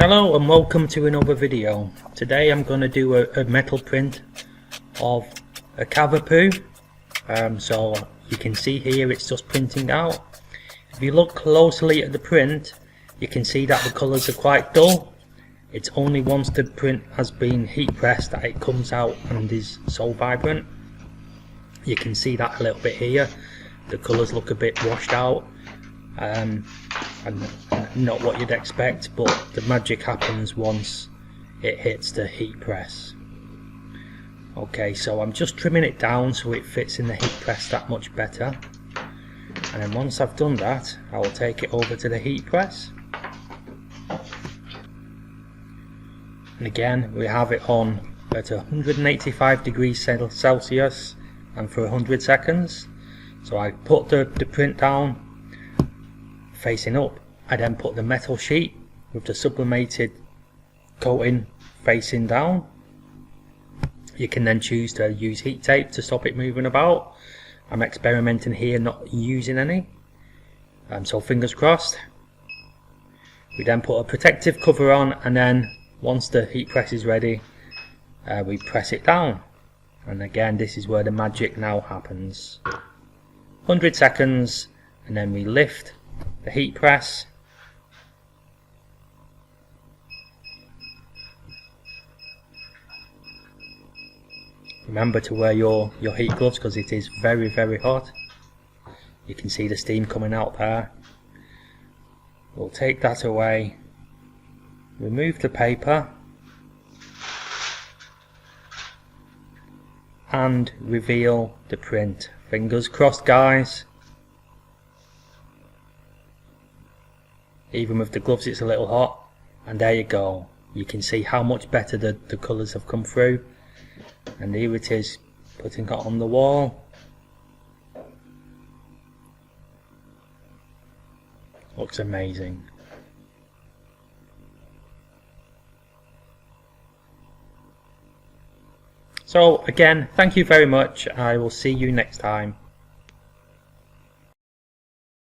Hello and welcome to another video. Today I'm going to do a metal print of a Cavapoo. So you can see here it's just printing out. If you look closely at the print, you can see that the colours are quite dull. It's only once the print has been heat pressed that it comes out and is so vibrant. You can see that a little bit here. The colours look a bit washed out. And not what you'd expect, but the magic happens once it hits the heat press. Okay, so I'm just trimming it down so it fits in the heat press that much better, and then once I've done that I will take it over to the heat press, and again we have it on at 185 degrees Celsius and for 100 seconds. So I put the print down facing up. I then put the metal sheet with the sublimated coating facing down. You can then choose to use heat tape to stop it moving about. I'm experimenting here, not using any, so fingers crossed. We then put a protective cover on, and then once the heat press is ready, we press it down, and again this is where the magic now happens. 100 seconds, and then we lift the heat press, remember to wear your heat gloves because it is very hot. You can see the steam coming out there. We'll take that away, remove the paper and reveal the print. Fingers crossed guys. Even with the gloves it's a little hot, and there you go. You can see how much better the colours have come through, and here it is, putting it on the wall. Looks amazing. So again, thank you very much. I will see you next time.